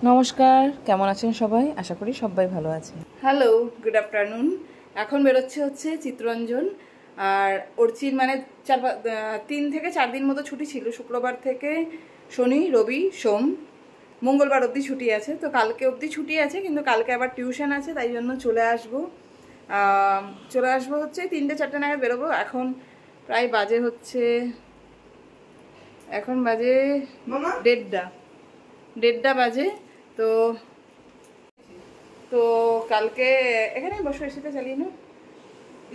নমস্কার, কেমন আছেন সবাই? আশা করি সবাই ভালো আছেন। Hello, good afternoon. এখন বেরোচ্ছে চিত্তরঞ্জন। আর অর্চির মানে 3 থেকে 4 দিন মতো ছুটি ছিল। শুক্রবার থেকে শনি, রবি, সোম, মঙ্গলবার অবধি ছুটি আছে। তো কালকে অবধি ছুটি আছে, কিন্তু কালকে আবার টিউশন আছে, তাই জন্য চলে আসবো হচ্ছে 3টে-4টে নাগাদ বেরোবো। এখন প্রায় বাজে হচ্ছে, এখন বাজে 1:30 বাজে। তো তো কালকে এখানে বসে এসে চালিয়ে না,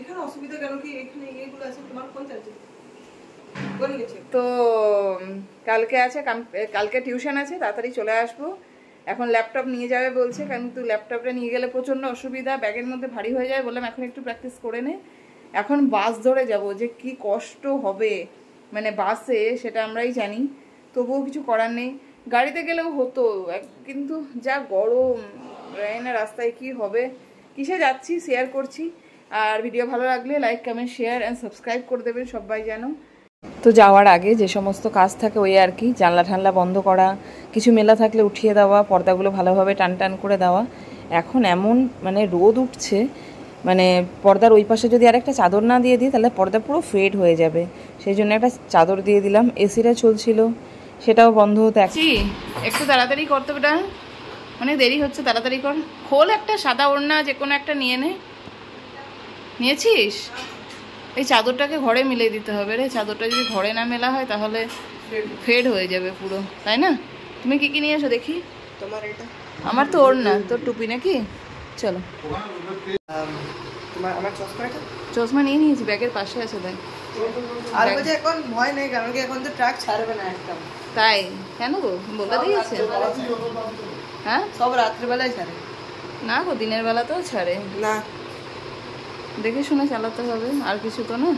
এখানে অসুবিধা কেন কি, এখানে এইগুলো আছে, তোমার ফোন চালছে তো কালকে আছে, কালকে টিউশন আছে, তাড়াতাড়ি চলে আসবো। এখন ল্যাপটপ নিয়ে যাবে বলছে, কিন্তু ল্যাপটপটা নিয়ে গেলে প্রচণ্ড অসুবিধা, ব্যাগের মধ্যে ভারী হয়ে যায়। বললাম এখন একটু প্র্যাকটিস করে নে। এখন বাস ধরে যাব, যে কি কষ্ট হবে মানে বাসে, সেটা আমরাই জানি। তবুও কিছু করার নেই, গাড়িতে গেলেও হতো, কিন্তু যা গরম ট্রেনের রাস্তায় কি হবে। কিসে যাচ্ছি শেয়ার করছি, আর ভিডিও ভালো লাগলে like, comment, share and subscribe করে দেবেন সবাই যেন। তো যাওয়ার আগে যে সমস্ত কাজ থাকে ওই আর কি, জানলা ঠান্লা বন্ধ করা, কিছু মেলা থাকলে উঠিয়ে দেওয়া, পর্দাগুলো ভালোভাবে টান টান করে দেওয়া। এখন এমন মানে রোদ উঠছে, মানে পর্দার ওই পাশে যদি আরেকটা চাদর না দিয়ে দিই তাহলে পর্দা পুরো ফেড হয়ে যাবে। সেই জন্য একটা চাদর দিয়ে দিলাম। এসিটা চলছিল, সেটাও বন্ধ হতে একটু তাড়াতাড়ি করতে, ওটা অনেক দেরি হচ্ছে, তাড়াতাড়ি কর। খোল একটা সাদা ওড়না যে কোনো একটা নিয়ে নে। নিয়েছিস? এই চাদরটাকে ঘরে মিলিয়ে দিতে হবে রে। চাদরটা যদি ঘরে না মেলা হয় তাহলে ফেড হয়ে যাবে পুরো, তাই না? তুমি কি কি নিয়েছো দেখি? তোমার এটা, আমার তো ওড়না, তোর টুপি নাকি? চলো। তোমার আমার চশমাটা, চশমা নিয়ে নিয়েছি, ব্যাগের পাশে আছে দেখ। আর বলছে এখন ভয় নেই, কারণ কি এখন তো ট্রাক ছাড়বে না একদম। তাই কেন গো, বলে দিয়েছে? হ্যাঁ, সব রাত্রিবেলায় ছাড়ে না গো, দিনের বেলাতেও ছাড়ে না। দেখে শুনে চালাতে হবে, আর কিছু তো না।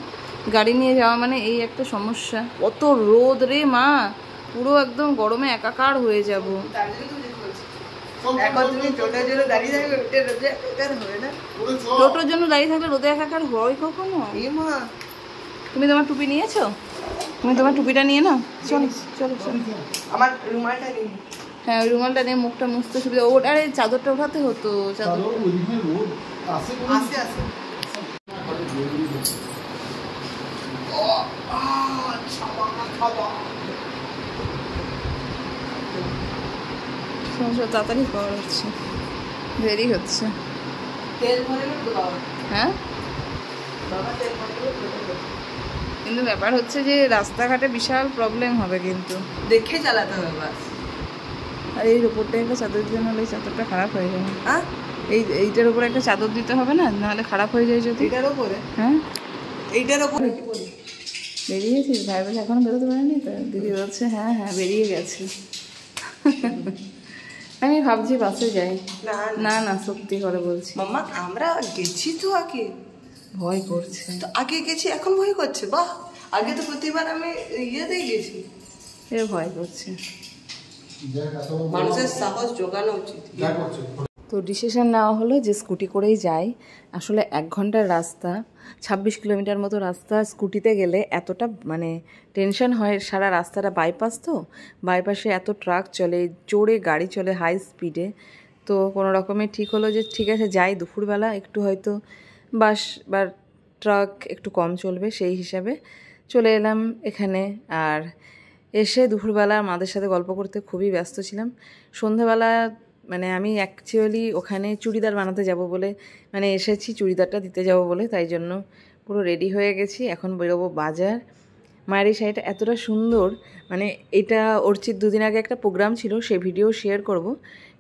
গাড়ি নিয়ে যাওয়া মানে এই একটা সমস্যা। কত রোদ রে মা, পুরো একদম গরমে একাকার হয়ে যাব। এখন তুমি টোটোর জন্য দাঁড়িয়ে থাকবে, রোদে একাকার হবে না? টোটোর জন্য দাঁড়িয়ে থাকলে রোদে একাকার হয় কখনো? মা, তুমি তোমার টুপি নিয়েছো? তুমি তোমার টুপিটা নিয়ে নাও। চলো চলো চলো। আমার রুমালটা নিয়ে, হ্যাঁ, ওই রুমালটা নিয়ে মুখটা মুছতে সুবিধা। আরে চাদরটা ওঠাতে হতো, চাদর আসে আসে। তাড়াতাড়ি করা হচ্ছে, দেরি হচ্ছে। তেল ভরে তো বাবা, হ্যাঁ, বাবা তেল ভরে। কিন্তু ব্যাপার হচ্ছে যে রাস্তাঘাটে বিশাল প্রবলেম হবে, কিন্তু দেখে চালাতে হবে বাস। আর এই উপরটা একটা চাদর দিতে, নাহলে এই চাদরটা খারাপ হয়ে যাবে। হ্যাঁ, এইটার উপরে একটা চাদর দিতে হবে না, নাহলে খারাপ হয়ে যায় যদি। এইটার উপরে? হ্যাঁ, এইটার উপরে বেরিয়েছিস? ভাই বলছে এখনো বেরোতে পারেনি তো। দিদি বলছে হ্যাঁ হ্যাঁ বেরিয়ে গেছে। আমি ভাবছি বাসে যাই। না না, সত্যি করে বলছি। মাম্মা আমরা গেছি তো আগে, ভয় করছে তো আগে গেছি, এখন ভয় করছে? বাহ, আগে তো প্রতিবার আমি ইয়েতেই গেছি। এ ভয় করছে। মানুষের সাহস জোগানো উচিত। তো ডিসিশন নেওয়া হলো যে স্কুটি করেই যাই। আসলে 1 ঘন্টার রাস্তা, 26 কিলোমিটার মতো রাস্তা, স্কুটিতে গেলে এতটা মানে টেনশন হয়। সারা রাস্তাটা বাইপাস, তো বাইপাসে এত ট্রাক চলে, জোরে গাড়ি চলে হাই স্পিডে। তো কোনো রকমে ঠিক হলো যে ঠিক আছে যাই, দুপুরবেলা একটু হয়তো বাস বা ট্রাক একটু কম চলবে, সেই হিসাবে চলে এলাম এখানে। আর এসে দুপুরবেলা মাদের সাথে গল্প করতে খুবই ব্যস্ত ছিলাম। সন্ধ্যাবেলা মানে আমি অ্যাকচুয়ালি ওখানে চুড়িদার বানাতে যাব বলে, মানে এসেছি চুড়িদারটা দিতে যাব বলে, তাই জন্য পুরো রেডি হয়ে গেছি। এখন বেরোবো বাজার। মায়ের এই শাড়িটা এতটা সুন্দর, মানে এটা অর্চিত 2 দিন আগে একটা প্রোগ্রাম ছিল, সেই ভিডিও শেয়ার করব।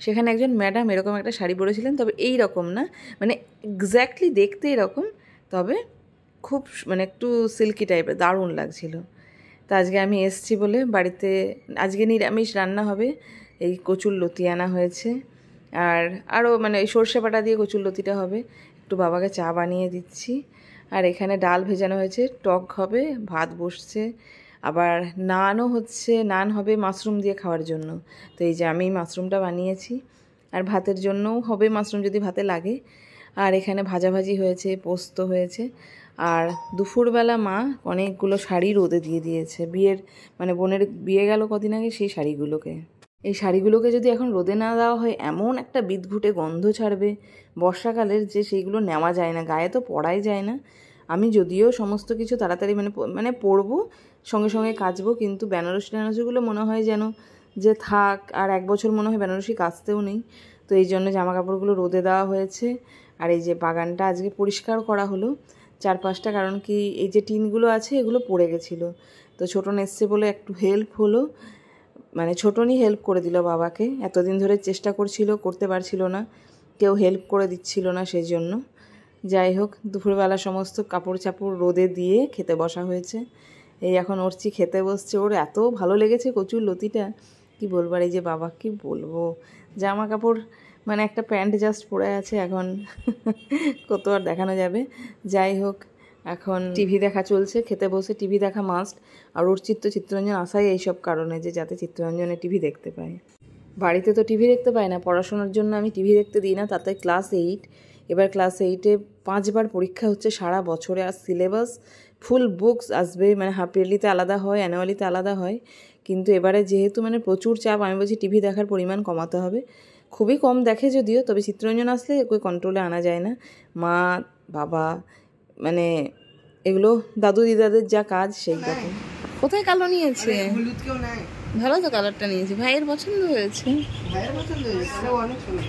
সেখানে একজন ম্যাডাম এরকম একটা শাড়ি পরেছিলেন, তবে এই রকম না, মানে এক্স্যাক্টলি দেখতে এরকম, তবে খুব মানে একটু সিল্কি টাইপের, দারুণ লাগছিল। তো আজকে আমি এসছি বলে বাড়িতে আজকে নিরামিষ রান্না হবে। এই কচুর লতি আনা হয়েছে, আর আরও মানে এই সর্ষে বাটা দিয়ে কচুর লতিটা হবে। একটু বাবাকে চা বানিয়ে দিচ্ছি। আর এখানে ডাল ভেজানো হয়েছে, টক হবে, ভাত বসছে, আবার নানও হচ্ছে। নান হবে মাশরুম দিয়ে খাওয়ার জন্য। তো এই যে আমি মাশরুমটা বানিয়েছি, আর ভাতের জন্যও হবে মাশরুম যদি ভাতে লাগে। আর এখানে ভাজাভাজি হয়েছে, পোস্ত হয়েছে। আর দুপুরবেলা মা অনেকগুলো শাড়ি রোদে দিয়ে দিয়েছে, বিয়ের মানে বোনের বিয়ে গেল কদিন আগে, সেই শাড়িগুলোকে। এই শাড়িগুলোকে যদি এখন রোদে না দেওয়া হয় এমন একটা বিদঘুটে গন্ধ ছাড়বে বর্ষাকালের, যে সেইগুলো নেওয়া যায় না, গায়ে তো পরাই যায় না। আমি যদিও সমস্ত কিছু তাড়াতাড়ি মানে পরবো, সঙ্গে সঙ্গে কাচবো, কিন্তু বেনারসিগুলো মনে হয় যেন যে থাক, আর 1 বছর মনে হয় বেনারসি কাচতেও নেই। তো এই জন্য জামা কাপড়গুলো রোদে দেওয়া হয়েছে। আর এই যে বাগানটা আজকে পরিষ্কার করা হলো চারপাশটা, কারণ কি এই যে টিনগুলো আছে এগুলো পড়ে গেছিলো, তো ছোটন এসছে বলে একটু হেল্প হলো, মানে ছোটনই হেল্প করে দিল বাবাকে। এতদিন ধরে চেষ্টা করছিল, করতে পারছিল না, কেউ হেল্প করে দিচ্ছিল না, সেই জন্য। যাই হোক, দুপুরবেলা সমস্ত কাপড় চাপড় রোদে দিয়ে খেতে বসা হয়েছে। এই এখন অর্চি খেতে বসছে, ওর এত ভালো লেগেছে কচুর লতিটা, কি বলবো। আর এই যে বাবা, কি বলবো, জামা কাপড় মানে একটা প্যান্ট জাস্ট পরে আছে এখন, কত আর দেখানো যাবে। যাই হোক, এখন টিভি দেখা চলছে, খেতে বসে টিভি দেখা মাস্ট। আর ওর চিত্তরঞ্জন আসাই এইসব কারণে, যে যাতে চিত্তরঞ্জনে টিভি দেখতে পায়। বাড়িতে তো টিভি দেখতে পায় না, পড়াশোনার জন্য আমি টিভি দেখতে দিই না, তাতে ক্লাস 8, এবার ক্লাস 8-এ 5 বার পরীক্ষা হচ্ছে সারা বছরে। আর সিলেবাস ফুল বুকস আসবে, মানে হাফ ইয়ারলিতে আলাদা হয়, অ্যানুয়ালিতে আলাদা হয়, কিন্তু এবারে যেহেতু মানে প্রচুর চাপ, আমি বলছি টিভি দেখার পরিমাণ কমাতে হবে। খুবই কম দেখে যদিও, তবে চিত্তরঞ্জন আসলে ওই কন্ট্রোলে আনা যায় না। মা বাবা মানে এগুলো দাদু দিদাদের যা কাজ সেই কাজ। কোথায় কালো নিয়েছে? হলুদ কেউ নাই, ভালো তো কালারটা নিয়েছে, ভাইয়ের পছন্দ হয়েছে। ভাইয়ের পছন্দ হয়েছে, অনেক সুন্দর,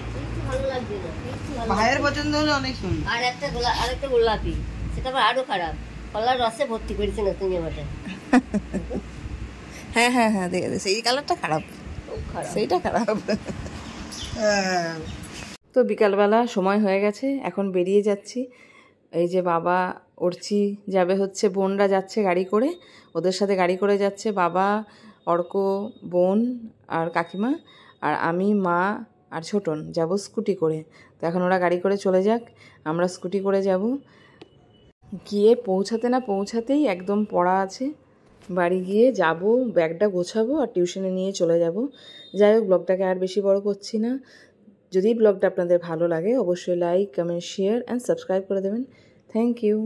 ভাইয়ের পছন্দ হলে অনেক সুন্দর। আর আরেকটা গোলাপি, সেটা আবার আরো খারাপ, কলার রসে ভর্তি করেছে নতুন জামাটা। হ্যাঁ হ্যাঁ হ্যাঁ, দেখে সেই কালারটা খারাপ, সেইটা খারাপ। তো বিকালবেলা সময় হয়ে গেছে, এখন বেরিয়ে যাচ্ছি। এই যে বাবা, অর্চি যাবে হচ্ছে, বোনরা যাচ্ছে গাড়ি করে, ওদের সাথে গাড়ি করে যাচ্ছে বাবা, অর্ক, বোন আর কাকিমা, আর আমি, মা আর ছোটন যাব স্কুটি করে। তো এখন ওরা গাড়ি করে চলে যাক, আমরা স্কুটি করে যাব। গিয়ে পৌঁছাতে না পৌঁছাতেই একদম পড়া আছে, বাড়ি গিয়ে যাব, ব্যাগটা গোছাবো আর টিউশনে নিয়ে চলে যাব। যাই হোক, ব্লগটাকে আর বেশি বড় করছি না। যদি ব্লগটা আপনাদের ভালো লাগে অবশ্যই like, comment, share and subscribe করে দেবেন। Thank you.